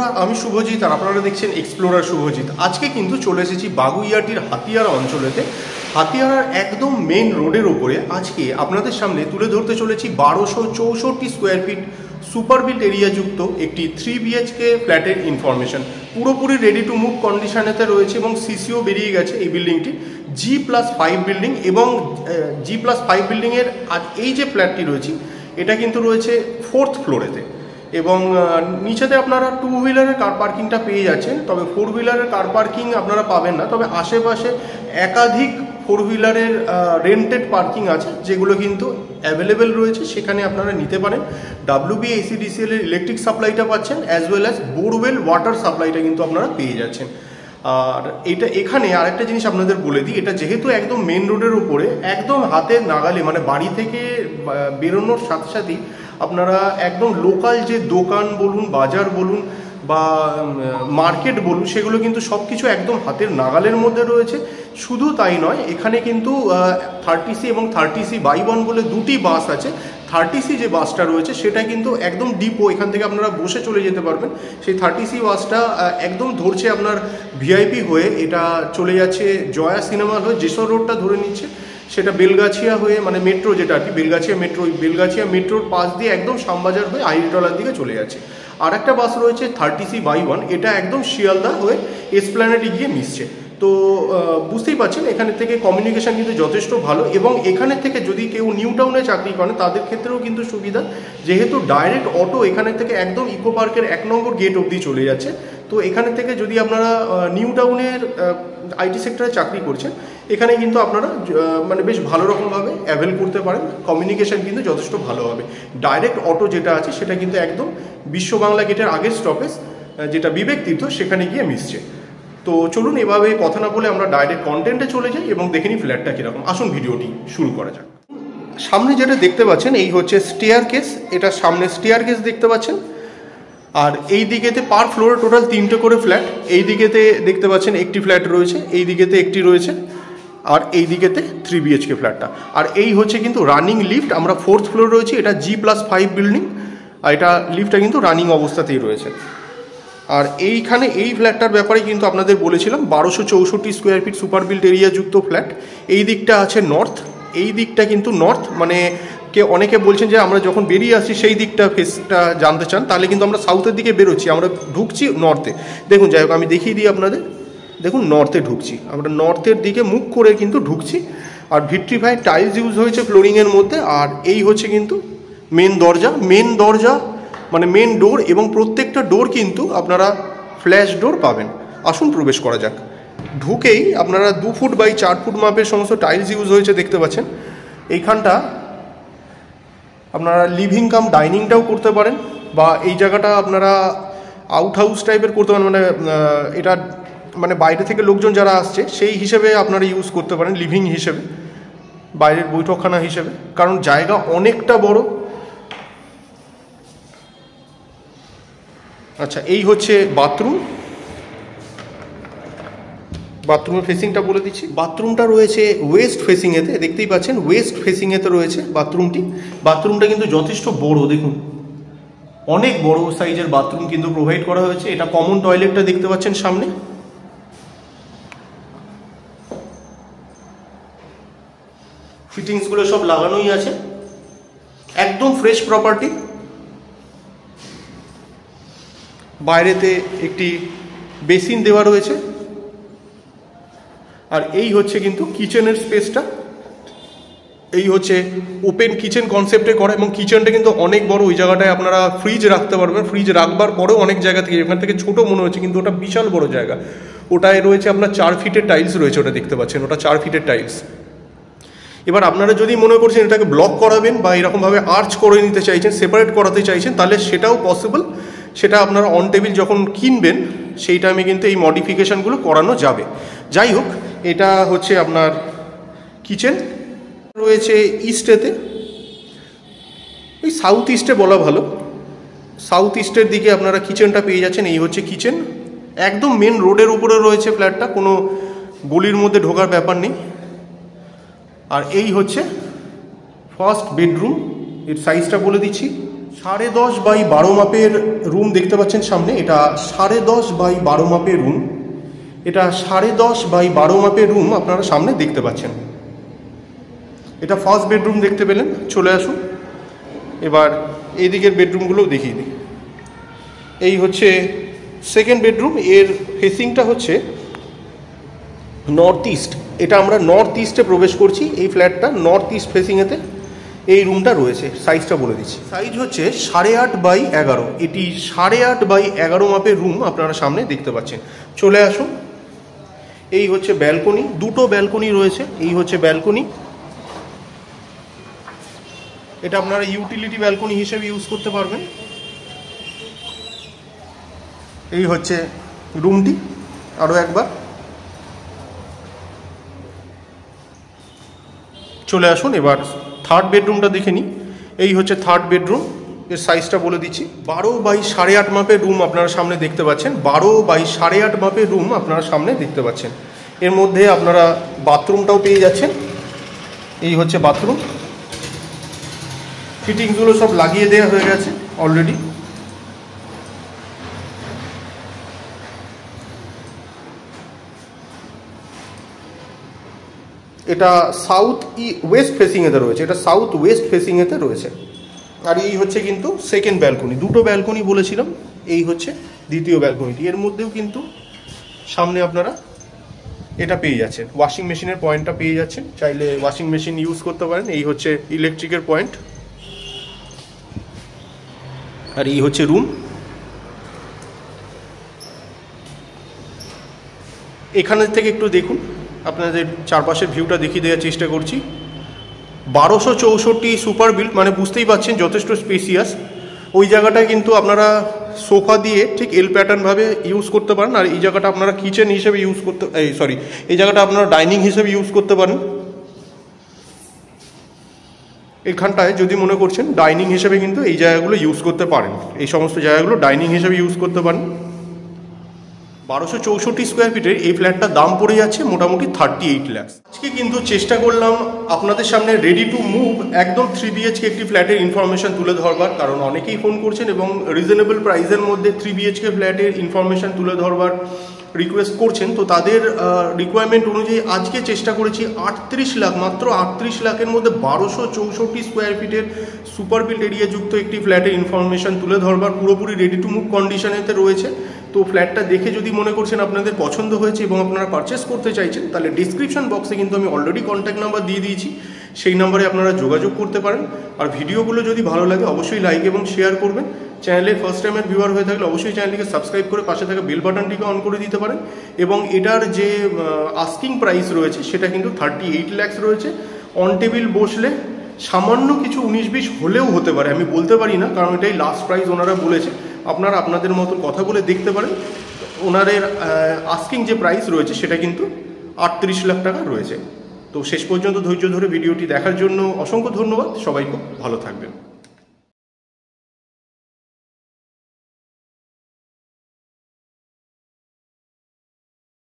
বন্ধুরা, আমি শুভজিৎ আর আপনারা দেখছেন এক্সপ্লোরার শুভজিৎ। আজকে কিন্তু চলে এসেছি বাগুইআটির হাতিয়ারা অঞ্চলেতে। হাতিয়ারার একদম মেন রোডের ওপরে আজকে আপনাদের সামনে তুলে ধরতে চলেছি 1264 স্কোয়ার ফিট সুপার বিল্ট এরিয়াযুক্ত একটি 3 BHK ফ্ল্যাটের ইনফরমেশন। পুরোপুরি রেডি টু মুভ কন্ডিশনেতে রয়েছে এবং সিসিও বেরিয়ে গেছে এই বিল্ডিংটি। G+5 বিল্ডিং এবং G+5 বিল্ডিংয়ের এই যে ফ্ল্যাটটি রয়েছে এটা কিন্তু রয়েছে 4th ফ্লোরেতে এবং নিচেতে আপনারা 2 হুইলারের কার পার্কিংটা পেয়ে যাচ্ছেন, তবে 4 হুইলারের কার পার্কিং আপনারা পাবেন না। তবে আশেপাশে একাধিক 4 হুইলারের রেন্টেড পার্কিং আছে যেগুলো কিন্তু অ্যাভেলেবেল রয়েছে, সেখানে আপনারা নিতে পারেন। WBACDCL এর ইলেকট্রিক সাপ্লাইটা পাচ্ছেন, as well as borewell water সাপ্লাইটা কিন্তু আপনারা পেয়ে যাচ্ছেন। আর এখানে আরেকটা জিনিস আপনাদের বলে দিই, এটা যেহেতু একদম মেন রোডের উপরে, একদম হাতের নাগালে, মানে বাড়ি থেকে বেরোনোর সাথে সাথেই আপনারা একদম লোকাল যে দোকান বলুন, বাজার বলুন বা মার্কেট বলুন, সেগুলো কিন্তু সব কিছু একদম হাতের নাগালের মধ্যে রয়েছে। শুধু তাই নয়, এখানে কিন্তু 30C এবং 30C/1 বলে দুটি বাস আছে। 30C যে বাসটা রয়েছে সেটা কিন্তু একদম ডিপো, এখান থেকে আপনারা বসে চলে যেতে পারবেন। সেই 30C বাসটা একদম ধরছে আপনার VIP হয়ে, এটা চলে যাচ্ছে জয়া সিনেমা হয়ে যেসব রোডটা ধরে নিচ্ছে, সেটা বেলগাছিয়া হয়ে, মানে মেট্রো যেটা আর কি, বেলগাছিয়া মেট্রো, বেলগাছিয়া মেট্রোর পাশ দিয়ে একদম শ্যামবাজার হয়ে আইরিটলার দিকে চলে যাচ্ছে। আর একটা বাস রয়েছে 30C/1, এটা একদম শিয়ালদা হয়ে এসপ্ল্যানেডে গিয়ে মিশছে। তো বুঝতেই পারছেন এখানে থেকে কমিউনিকেশান কিন্তু যথেষ্ট ভালো। এবং এখানে থেকে যদি কেউ নিউ টাউনে চাকরি করেন তাদের ক্ষেত্রেও কিন্তু সুবিধা, যেহেতু ডাইরেক্ট অটো এখানে থেকে একদম ইকো পার্কের 1 নম্বর গেট অবধি চলে যাচ্ছে। তো এখানে থেকে যদি আপনারা নিউ টাউনের IT সেক্টরে চাকরি করছেন, এখানে কিন্তু আপনারা মানে বেশ ভালো রকমভাবে অ্যাভেল করতে পারেন। কমিউনিকেশান কিন্তু যথেষ্ট ভালো হবে। ডাইরেক্ট অটো যেটা আছে সেটা কিন্তু একদম বিশ্ব বাংলা গেটের আগের স্টপেজ, যেটা বিবেক তীর্থ, সেখানে গিয়ে মিশছে। তো চলুন এভাবে কথা না বলে আমরা ডাইরেক্ট কন্টেন্টে চলে যাই এবং দেখে নিই ফ্ল্যাটটা কীরকম। আসুন ভিডিওটি শুরু করা যাক। সামনে যেটা দেখতে পাচ্ছেন এই হচ্ছে স্টেয়ার কেস, এটা সামনে স্টেয়ার কেস দেখতে পাচ্ছেন। আর এই দিকেতে পার ফ্লোরে টোটাল 3টে করে ফ্ল্যাট। এই দিকেতে দেখতে পাচ্ছেন একটি ফ্ল্যাট রয়েছে, এই দিকেতে একটি রয়েছে, আর এই দিকেতে 3 BHK ফ্ল্যাটটা। আর এই হচ্ছে কিন্তু রানিং লিফট, আমরা 4th ফ্লোর রয়েছি, এটা G+5 বিল্ডিং, আর এটা লিফটটা কিন্তু রানিং অবস্থাতেই রয়েছে। আর এইখানে এই ফ্ল্যাটটার ব্যাপারে কিন্তু আপনাদের বলেছিলাম 1264 স্কোয়ার ফিট সুপার বিল্ট এরিয়াযুক্ত ফ্ল্যাট। এই দিকটা আছে নর্থ, এই দিকটা কিন্তু নর্থ, মানে অনেকে বলছেন যে আমরা যখন বেরিয়ে আসছি সেই দিকটা ফেসটা জানতে চান, তাহলে কিন্তু আমরা সাউথের দিকে বেরোচ্ছি, আমরা ঢুকছি নর্থে। দেখুন, যাই হোক আমি দেখিয়ে দিই আপনাদের, দেখুন নর্থে ঢুকছি, আমরা নর্থের দিকে মুখ করে কিন্তু ঢুকছি। আর ভিট্রিফাইড টাইলস ইউজ হয়েছে ফ্লোরিংয়ের মধ্যে। আর এই হচ্ছে কিন্তু মেন দরজা মানে মেন ডোর, এবং প্রত্যেকটা ডোর কিন্তু আপনারা ফ্ল্যাশ ডোর পাবেন। আসুন প্রবেশ করা যাক। ঢুকেই আপনারা 2 ফুট বাই 4 ফুট মাপের সমস্ত টাইলস ইউজ হয়েছে দেখতে পাচ্ছেন। এইখানটা আপনারা লিভিং কাম ডাইনিংটাও করতে পারেন, বা এই জায়গাটা আপনারা আউট হাউস টাইপের করতে পারেন, মানে এটা মানে বাইরে থেকে লোকজন যারা আসছে সেই হিসেবে আপনারা ইউজ করতে পারেন, লিভিং হিসেবে, বাইরের বৈঠকখানা হিসেবে, কারণ জায়গা অনেকটা বড়। আচ্ছা, এই হচ্ছে বাথরুমের ফেসিংটা বলে দিচ্ছি। বাথরুমটা রয়েছে ওয়েস্ট ফেসিংয়েতে, দেখতেই পাচ্ছেন ওয়েস্ট ফেসিংয়েতে রয়েছে বাথরুমটা কিন্তু যথেষ্ট বড়, দেখুন অনেক বড় সাইজের বাথরুম কিন্তু প্রোভাইড করা হয়েছে। এটা কমন টয়লেটটা দেখতে পাচ্ছেন সামনে। ফিটিংসগুলো সব লাগানোই আছে, একদম ফ্রেশ প্রপার্টি। বাইরেতে একটি বেসিন দেওয়া রয়েছে। আর এই হচ্ছে কিন্তু কিচেনের স্পেসটা, এই হচ্ছে ওপেন কিচেন কনসেপ্টে করা, এবং কিচেনটা কিন্তু অনেক বড়। ওই জায়গাটায় আপনারা ফ্রিজ রাখতে পারবেন, ফ্রিজ রাখবার পরেও অনেক জায়গা থেকে, এখান থেকে ছোটো মনে হচ্ছে কিন্তু ওটা বিশাল বড় জায়গা। ওটায় রয়েছে আপনার 4 ফিটের টাইলস রয়েছে, ওটা দেখতে পাচ্ছেন, ওটা 4 ফিটের টাইলস। এবার আপনারা যদি মনে করছেন এটাকে ব্লক করাবেন বা এরকমভাবে আর্চ করে নিতে চাইছেন, সেপারেট করাতে চাইছেন, তাহলে সেটাও পসিবল। সেটা আপনারা অন টেবিল যখন কিনবেন সেই টাইমে কিন্তু এই মডিফিকেশানগুলো করানো যাবে। যাই হোক, এটা হচ্ছে আপনার কিচেন রয়েছে ইস্টেতে, এই সাউথ ইস্টে বলা ভালো, সাউথ ইস্টের দিকে আপনারা কিচেনটা পেয়ে যাচ্ছেন। এই হচ্ছে কিচেন, একদম মেন রোডের উপরে রয়েছে ফ্ল্যাটটা, কোনো গলির মধ্যে ঢোকার ব্যাপার নেই। আর এই হচ্ছে ফার্স্ট বেডরুম, এর সাইজটা বলে দিচ্ছি, 10.5 বাই 12 মাপের রুম দেখতে পাচ্ছেন সামনে। এটা 10.5 বাই 12 মাপের রুম। এটা 10.5 বাই 12 মাপের রুম আপনারা সামনে দেখতে পাচ্ছেন। এটা ফার্স্ট বেডরুম দেখতে পেলেন। চলে আসুন এবার এই দিকের বেডরুমগুলো দেখিয়ে দিই। এই হচ্ছে সেকেন্ড বেডরুম। এর ফেসিংটা হচ্ছে নর্থ ইস্ট। এটা আমরা নর্থ ইস্টে প্রবেশ করছি। এই ফ্ল্যাটটা নর্থ ইস্ট ফেসিংয়েতে এই রুমটা রয়েছে। সাইজটা বলে দিচ্ছি। সাইজ হচ্ছে 8.5 বাই 11। এটি 8.5 বাই 11 মাপের রুম আপনারা সামনে দেখতে পাচ্ছেন। চলে আসুন। এই হচ্ছে ব্যালকনি। দুটো ব্যালকনি রয়েছে। এই হচ্ছে ব্যালকনি। এটা আপনারা ইউটিলিটি ব্যালকনি হিসেবে ইউজ করতে পারবেন। এই হচ্ছে রুমটি। আরও একবার চলে আসুন। এবার থার্ড বেডরুমটা দেখে নিই। এই হচ্ছে থার্ড বেডরুম। এর সাইজটা বলে দিচ্ছি। 12 বাই 8.5 মাপের রুম আপনারা সামনে দেখতে পাচ্ছেন। 12 বাই 8.5 মাপের রুম আপনারা সামনে দেখতে পাচ্ছেন। এর মধ্যে আপনারা বাথরুমটাও পেয়ে যাচ্ছেন। এই হচ্ছে বাথরুম। ফিটিংসগুলো সব লাগিয়ে দেওয়া হয়ে গেছে অলরেডি। এটা সাউথ ওয়েস্ট ফেসিংয়েতে রয়েছে। এটা সাউথ ওয়েস্ট ফেসিংয়েতে রয়েছে। আর এই হচ্ছে কিন্তু সেকেন্ড ব্যালকনি। দুটো ব্যালকনি বলেছিলাম। এই হচ্ছে দ্বিতীয় ব্যালকনিটি। এর মধ্যেও কিন্তু সামনে আপনারা এটা পেয়ে যাচ্ছেন, ওয়াশিং মেশিনের পয়েন্টটা পেয়ে যাচ্ছেন। চাইলে ওয়াশিং মেশিন ইউজ করতে পারেন। এই হচ্ছে ইলেকট্রিকের পয়েন্ট। আর এই হচ্ছে রুম। এখানে থেকে একটু দেখুন, আপনাদের চারপাশের ভিউটা দেখিয়ে দেওয়ার চেষ্টা করছি। 1264 সুপার বিল্ড, মানে বুঝতেই পারছেন যথেষ্ট স্পেসিয়াস। ওই জায়গাটায় কিন্তু আপনারা সোফা দিয়ে ঠিক এল প্যাটার্নভাবে ইউজ করতে পারেন। আর এই জায়গাটা আপনারা কিচেন হিসেবে ইউজ করতে এই জায়গাটা আপনারা ডাইনিং হিসেবে ইউজ করতে পারেন। এখানটায় যদি মনে করছেন ডাইনিং হিসেবে কিন্তু এই জায়গাগুলো ইউজ করতে পারেন। এই সমস্ত জায়গাগুলো ডাইনিং হিসেবে ইউজ করতে পারেন। 1264 স্কোয়ার ফিটের এই ফ্ল্যাটটার দাম পড়ে যাচ্ছে মোটামুটি 38 লাখ। আজকে কিন্তু চেষ্টা করলাম আপনাদের সামনে রেডি টু মুভ একদম 3 BHK একটি ফ্ল্যাটের ইনফরমেশন তুলে ধরবার। কারণ অনেকেই ফোন করছেন এবং রিজনেবল প্রাইসের মধ্যে 3 BHK ফ্ল্যাটের ইনফরমেশন তুলে ধরবার রিকোয়েস্ট করছেন। তো তাদের রিকোয়ারমেন্ট অনুযায়ী আজকে চেষ্টা করেছি 38 লাখ, মাত্র 38 লাখের মধ্যে 1264 স্কোয়ার ফিটের সুপার বিল্ড এরিয়া যুক্ত একটি ফ্ল্যাটের ইনফরমেশন তুলে ধরবার। পুরোপুরি রেডি টু মুভ কন্ডিশনেতে রয়েছে। তো ফ্ল্যাটটা দেখে যদি মনে করছেন আপনাদের পছন্দ হয়েছে এবং আপনারা পারচেস করতে চাইছেন, তাহলে ডিসক্রিপশন বক্সে কিন্তু আমি অলরেডি কন্ট্যাক্ট নাম্বার দিয়ে দিয়েছি। সেই নাম্বারে আপনারা যোগাযোগ করতে পারেন। আর ভিডিওগুলো যদি ভালো লাগে অবশ্যই লাইক এবং শেয়ার করবেন। চ্যানেলে ফার্স্ট টাইমের ভিউয়ার হয়ে থাকলে অবশ্যই চ্যানেলটিকে সাবস্ক্রাইব করে পাশে থাকা বেল বাটনটিকে অন করে দিতে পারেন। এবং এটার যে আস্কিং প্রাইস রয়েছে সেটা কিন্তু 38 লাখ রয়েছে। অন টেবিল বসলে সামান্য কিছু 19-20 হলেও হতে পারে, আমি বলতে পারি না, কারণ এটাই লাস্ট প্রাইস ওনারা বলেছে। আপনারা আপনাদের মতো কথা বলে দেখতে পারেন। ওনাদের আস্কিং যে প্রাইস রয়েছে সেটা কিন্তু 38 লাখ টাকা রয়েছে। তো শেষ পর্যন্ত ধৈর্য ধরে ভিডিওটি দেখার জন্য অসংখ্য ধন্যবাদ। সবাই খুব ভালো থাকবেন।